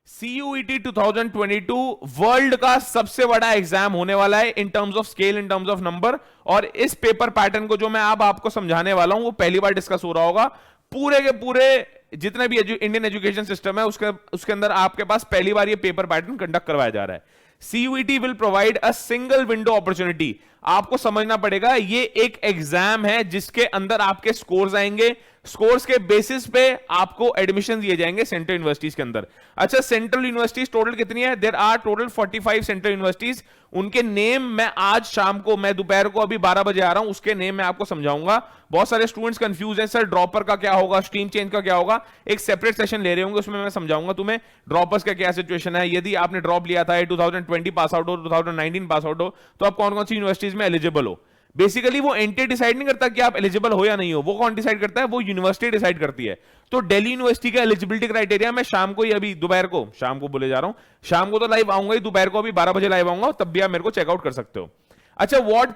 CUET 2022 world का सबसे बड़ा एग्जाम होने वाला है in terms of scale, in terms of number. और इस पेपर पैटर्न को जो मैं अब आपको समझाने वाला हूं वो पहली बार डिस्कस हो रहा होगा। पूरे के पूरे जितने भी इंडियन एजुकेशन सिस्टम है उसके अंदर आपके पास पहली बार ये पेपर पैटर्न कंडक्ट करवाया जा रहा है। CUET will provide a single window opportunity. आपको समझना पड़ेगा ये एक एग्जाम है जिसके अंदर आपके स्कोर्स आएंगे, स्कोर्स के बेसिस पे आपको एडमिशन दिए जाएंगे सेंट्रल यूनिवर्सिटीज के अंदर। अच्छा, सेंट्रल यूनिवर्सिटीज टोटल कितनी है? There are total 45 central universities. उनके नेम मैं आज शाम को, मैं दोपहर को अभी 12 बजे आ रहा हूं, उसके नेम मैं आपको समझाऊंगा। बहुत सारे स्टूडेंट्स कंफ्यूज हैं, सर ड्रॉपर का क्या होगा, स्ट्रीम चेंज का क्या होगा। एक सेपरेट सेशन ले रहे होंगे, उसमें मैं समझाऊंगा तुम्हें ड्रॉपर्स का क्या सिचुएशन है। यदि आपने ड्रॉप लिया था 2020 पास आउट हो, 2019 पास आउट हो, तो आप कौन कौन सी यूनिवर्सिटीज में एलिजिबल हो। बेसिकली वो एनटीए डिसाइड नहीं करता कि आप एलिजिबल हो या नहीं हो, वो कौन डिसाइड करता है? वो यूनिवर्सिटी डिसाइड करती है। तो दिल्ली यूनिवर्सिटी का एलिजिबिलिटी क्राइटेरिया मैं शाम को ही, अभी दोपहर को, शाम को बोले जा रहा हूं, शाम को तो लाइव आऊंगा ही, दोपहर को अभी 12 बजे लाइव आऊंगा, तब भी आप मेरे को चेकआउट कर सकते हो। अच्छा, what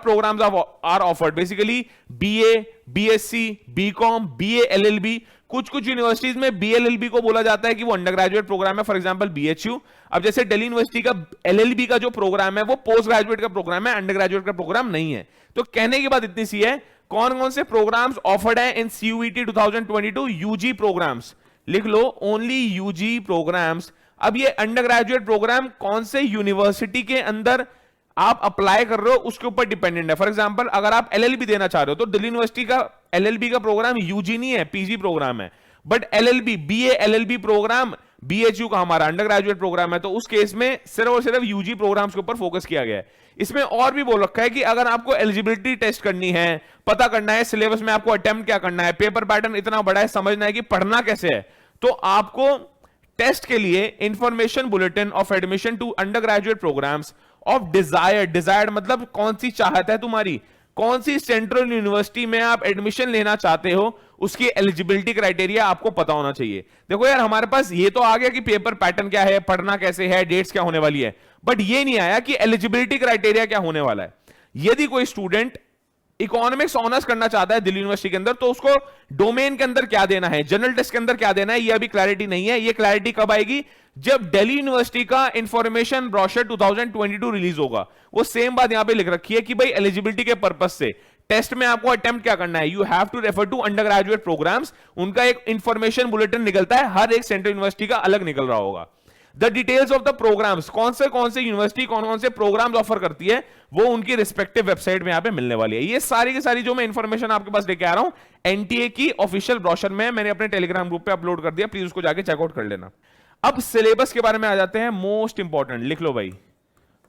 programs are offered? Basically BA, BSc, BCom, BA LLB. कुछ यूनिवर्सिटीज में बीएलएलबी को बोला जाता है कि वो अंडर ग्रेजुएट प्रोग्राम है, फॉर एग्जांपल बीएचयू। अब जैसे दिल्ली यूनिवर्सिटी का एलएलबी का जो प्रोग्राम है वो पोस्ट ग्रेजुएट का प्रोग्राम है, अंडर ग्रेजुएट का प्रोग्राम नहीं है। तो कहने की बात इतनी सी है, कौन कौन से प्रोग्राम्स ऑफर्ड है इन CUET 2022? यूजी प्रोग्राम्स लिख लो, ओनली यूजी प्रोग्राम्स। अब ये अंडर ग्रेजुएट प्रोग्राम कौन से यूनिवर्सिटी के अंदर आप अप्लाई कर रहे हो उसके ऊपर डिपेंडेंट है। फॉर एग्जांपल अगर आप एलएलबी देना चाह रहे हो तो दिल्ली यूनिवर्सिटी का एलएलबी का प्रोग्राम यूजी नहीं है, पीजी प्रोग्राम है। But LLB, BA LLB program BHU का हमारा अंडर ग्रेजुएट प्रोग्राम है, तो उस केस में सिर्फ और सिर्फ यूजी प्रोग्राम्स के ऊपर फोकस किया गया है। इसमें और भी बोल रखा है कि अगर आपको एलिजिबिलिटी टेस्ट करनी है, पता करना है सिलेबस में आपको अटेम्प्ट क्या करना है, पेपर पैटर्न इतना बड़ा है, समझना है कि पढ़ना कैसे है, तो आपको टेस्ट के लिए information bulletin of admission to undergraduate programs of desired मतलब कौन सी चाहत है तुम्हारी, कौन सी सेंट्रल यूनिवर्सिटी में आप एडमिशन लेना चाहते हो, उसकी एलिजिबिलिटी क्राइटेरिया आपको पता होना चाहिए। देखो यार, हमारे पास ये तो आ गया कि पेपर पैटर्न क्या है, पढ़ना कैसे है, डेट्स क्या होने वाली है, बट ये नहीं आया कि एलिजिबिलिटी क्राइटेरिया क्या होने वाला है। यदि कोई स्टूडेंट इकोनॉमिक्स ऑनर्स करना चाहता है दिल्ली यूनिवर्सिटी के अंदर, तो उसको डोमेन के अंदर क्या देना है, जनरल टेस्ट के अंदर क्या देना है, ये अभी क्लैरिटी नहीं है। ये क्लैरिटी कब आएगी? जब दिल्ली यूनिवर्सिटी का इंफॉर्मेशन ब्रोशर 2022 रिलीज होगा। वो सेम बात यहां पे लिख रखी है कि भाई एलिजिबिलिटी के पर्पस से टेस्ट में आपको अटेम्प्ट क्या करना है, you have to refer to undergraduate programs. उनका एक इंफॉर्मेशन बुलेटिन निकलता है, हर एक सेंट्रल यूनिवर्सिटी का अलग निकल रहा होगा। The details of the programs, कौन से यूनिवर्सिटी कौन से प्रोग्राम्स ऑफर करती है, वो उनकी रिस्पेक्टिव वेबसाइट में यहां पे मिलने वाली है। ये सारी की सारी जो मैं इंफॉर्मेशन आपके पास लेके आ रहा हूं, एनटीए की ऑफिशियल ब्रोशर में मैंने अपने टेलीग्राम ग्रुप पे अपलोड कर दिया, प्लीज उसको जाके चेकआउट कर लेना। अब सिलेबस के बारे में आ जाते हैं। मोस्ट इंपॉर्टेंट लिख लो भाई,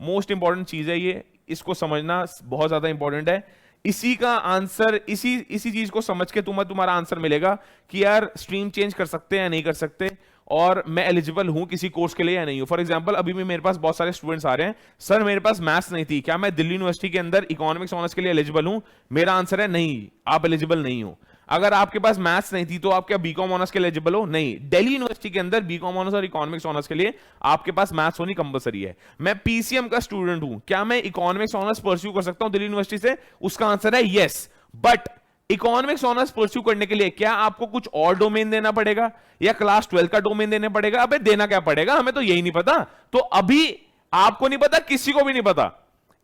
मोस्ट इंपॉर्टेंट चीज है ये, इसको समझना बहुत ज्यादा इंपॉर्टेंट है। इसी का आंसर, इसी चीज को समझ के तुम्हारा आंसर मिलेगा कि यार स्ट्रीम चेंज कर सकते हैं या नहीं कर सकते, और मैं एलिजिबल हूं किसी कोर्स के लिए या नहीं हूं। फॉर एग्जांपल अभी भी मेरे पास बहुत सारे स्टूडेंट्स आ रहे हैं, सर मेरे पास मैथ्स नहीं थी, क्या मैं दिल्ली यूनिवर्सिटी के अंदर इकोनॉमिक्स ऑनर्स के लिए एलिजिबल हूं? मेरा आंसर है नहीं, आप एलिजिबल नहीं हो। अगर आपके पास मैथ्स नहीं थी तो आप क्या बीकॉम ऑनर्स के लिए एलिजिबल हो? नहीं। दिल्ली यूनिवर्सिटी के अंदर बीकॉम ऑनर्स और इकोनॉमिक्स ऑनर्स के लिए आपके पास मैथ्स होनी कंपलसरी है। मैं पीसीएम का स्टूडेंट हूं, क्या मैं इकोनॉमिक्स ऑनर्स परस्यू कर सकता हूं दिल्ली यूनिवर्सिटी से? उसका आंसर है yes. But economics honours pursue करने के लिए क्या आपको कुछ और डोमेन देना पड़ेगा या क्लास 12 का डोमेन देना पड़ेगा? अबे देना क्या पड़ेगा, हमें तो यही नहीं पता। तो अभी आपको नहीं पता, किसी को भी नहीं पता।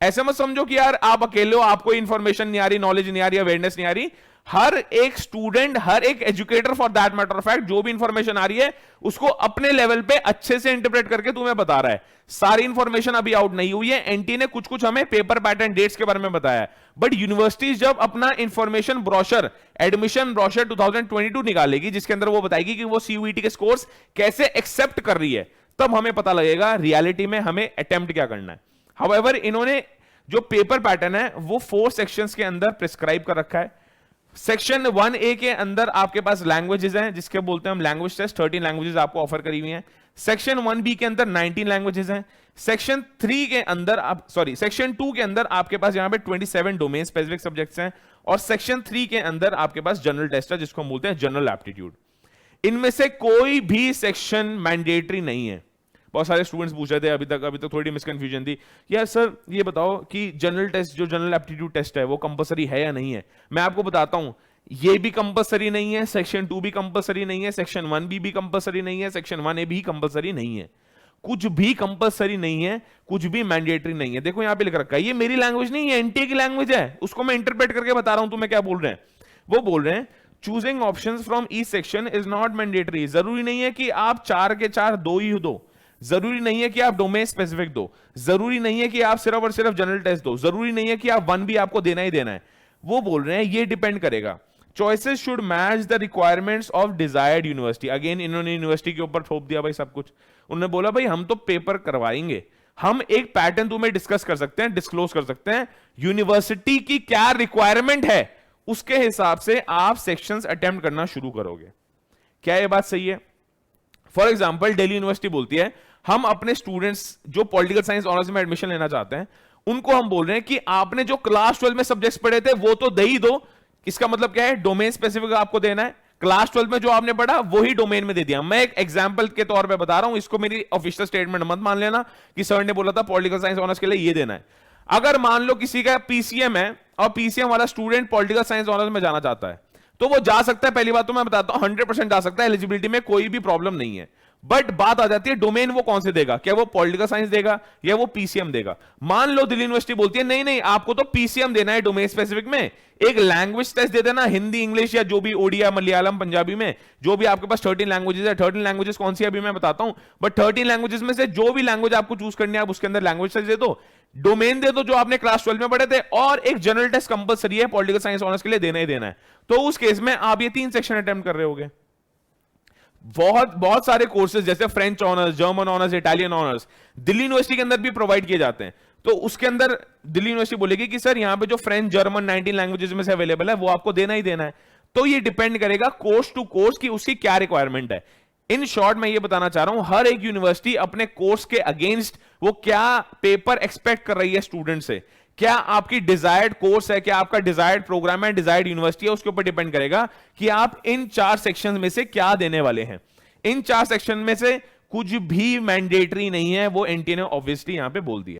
ऐसे मत समझो कि यार आप अकेले हो, आपको इंफॉर्मेशन नहीं आ रही, नॉलेज नहीं आ रही, अवेयरनेस नहीं आ रही। हर एक स्टूडेंट, हर एक educator for that matter of fact, जो भी इंफॉर्मेशन आ रही है उसको अपने लेवल पे अच्छे से इंटरप्रेट करके तुम्हें बता रहा है। सारी इंफॉर्मेशन अभी आउट नहीं हुई है, एनटी ने कुछ हमें पेपर पैटर्न, डेट्स के बारे में बताया है। बट यूनिवर्सिटीज जब अपना इंफॉर्मेशन ब्रोशर, एडमिशन ब्रोशर 2022 निकालेगी, जिसके अंदर वो बताएगी कि वो CUET के स्कोर्स कैसे एक्सेप्ट कर रही है, तब हमें पता लगेगा रियलिटी में हमें अटेम्प्ट क्या करना है। हाउएवर इन्होंने जो पेपर पैटर्न है वो 4 सेक्शंस के अंदर प्रिस्क्राइब कर रखा है। सेक्शन 1A के अंदर आपके पास लैंग्वेजेस हैं, जिसके बोलते हैं हम लैंग्वेज टेस्ट, 13 लैंग्वेजेस आपको ऑफर करी हुई हैं। सेक्शन 1B के अंदर 19 लैंग्वेजेस हैं। सेक्शन 3 के अंदर सेक्शन 2 के अंदर आपके पास यहां पे 27 डोमेन स्पेसिफिक सब्जेक्ट्स हैं, और सेक्शन 3 के अंदर आपके पास जनरल टेस्ट है, जिसको हम बोलते हैं जनरल एप्टीट्यूड। इनमें से कोई भी सेक्शन मैंडेटरी नहीं है। बहुत सारे स्टूडेंट्स पूछ रहे थे अभी तक थोड़ी मिसकंफ्यूजन थी, यार सर ये बताओ कि जनरल टेस्ट, जो जनरल एप्टीट्यूड टेस्ट है, वो कंपलसरी है या नहीं है। मैं आपको बताता हूं, ये भी कंपलसरी नहीं है, सेक्शन 2 भी कंपलसरी नहीं है, सेक्शन 1 भी कंपलसरी नहीं है, सेक्शन 1A भी कंपलसरी नहीं है। कुछ भी कंपलसरी नहीं है, कुछ भी मैंडेटरी नहीं है। देखो यहां पे लिख रखा है, ये मेरी लैंग्वेज नहीं है, एनटीए की लैंग्वेज है, उसको मैं इंटरप्रेट करके बता रहा हूं तुम्हें क्या बोल रहे हैं। वो बोल रहे हैं choosing options from each section is not mandatory. जरूरी नहीं है कि आप 4 के 4 दो ही दो, जरूरी नहीं है कि आप डोमेन स्पेसिफिक दो, जरूरी नहीं है कि आप सिर्फ और सिर्फ जनरल टेस्ट दो, जरूरी नहीं है कि आप 1 भी आपको देना ही देना है। वो बोल रहे हैं ये डिपेंड करेगा, choices should match the requirements of desired university. Again इन्होंने यूनिवर्सिटी के ऊपर थोप दिया भाई सब कुछ। उन्होंने बोला भाई हम तो पेपर करवाएंगे, हम एक पैटर्न तुम्हें डिस्कस कर सकते हैं, डिस्क्लोज कर सकते हैं, यूनिवर्सिटी की क्या रिक्वायरमेंट है उसके हिसाब से आप सेक्शंस अटेम्प्ट करना शुरू करोगे। क्या ये बात सही है? फॉर एग्जाम्पल दिल्ली यूनिवर्सिटी बोलती है हम अपने स्टूडेंट्स जो पॉलिटिकल साइंस ऑनर्स में एडमिशन लेना चाहते हैं उनको हम बोल रहे हैं कि आपने जो क्लास 12 में सब्जेक्ट्स पढ़े थे वो तो दे ही दो। इसका मतलब क्या है? डोमेन स्पेसिफिक आपको देना है। क्लास 12 में जो आपने पढ़ा वही डोमेन में दे दिया। मैं एक एग्जांपल के तौर पे बता रहा हूं, इसको मेरी ऑफिशियल स्टेटमेंट मत मान लेना कि सर ने बोला था पॉलिटिकल साइंस ऑनर्स के लिए ये देना है। अगर मान लो किसी का पीसीएम है और पीसीएम वाला स्टूडेंट पॉलिटिकल साइंस ऑनर्स में जाना चाहता है तो वो जा सकता है। पहली बात तो मैं बताता हूं 100% जा सकता है, एलिजिबिलिटी में कोई भी प्रॉब्लम नहीं है। बट बात आ जाती है डोमेन वो कौन से देगा, क्या वो पॉलिटिकल साइंस देगा या वो पीसीएम देगा। मान लो दिल्ली यूनिवर्सिटी बोलती है नहीं नहीं आपको तो पीसीएम देना है डोमेन स्पेसिफिक में, एक लैंग्वेज टेस्ट दे देना, हिंदी इंग्लिश या जो भी ओडिया मलयालम पंजाबी में जो भी आपके पास 13 लैंग्वेजेस है। 13 लैंग्वेजेस कौन सी अभी मैं बताता हूं, बट 13 लैंग्वेजेस में से जो भी लैंग्वेज आपको चूज करनी है आप उसके अंदर लैंग्वेज टेस्ट दे दो, डोमेन दे दो जो आपने क्लास 12 में पढ़े थे, और एक जनरल टेस्ट कंपलसरी है पॉलिटिकल साइंस ऑनर्स के लिए देना ही देना है। तो उस केस में आप ये 3 सेक्शन अटेम्प्ट कर रहे होगे। बहुत सारे कोर्सेज जैसे French honours, German honours, Italian honours Delhi university के अंदर भी प्रोवाइड किए जाते हैं। तो उसके अंदर दिल्ली यूनिवर्सिटी बोलेगी कि सर यहां पे जो फ्रेंच जर्मन 19 लैंग्वेजेस में से अवेलेबल है वो आपको देना ही देना है। तो ये डिपेंड करेगा कोर्स टू कोर्स की उसकी क्या रिक्वायरमेंट है। इन शॉर्ट मैं ये बताना चाह रहा हूं हर एक यूनिवर्सिटी अपने कोर्स के अगेंस्ट वो क्या पेपर एक्सपेक्ट कर रही है स्टूडेंट से, क्या आपकी डिजायर्ड कोर्स है, क्या आपका डिजायर्ड प्रोग्राम है, डिजायर्ड यूनिवर्सिटी है, उसके ऊपर डिपेंड करेगा कि आप इन 4 सेक्शन में से क्या देने वाले हैं। इन 4 सेक्शन में से कुछ भी मैंडेटरी नहीं है, वो एनटीए ने ऑब्वियसली यहां पे बोल दिया।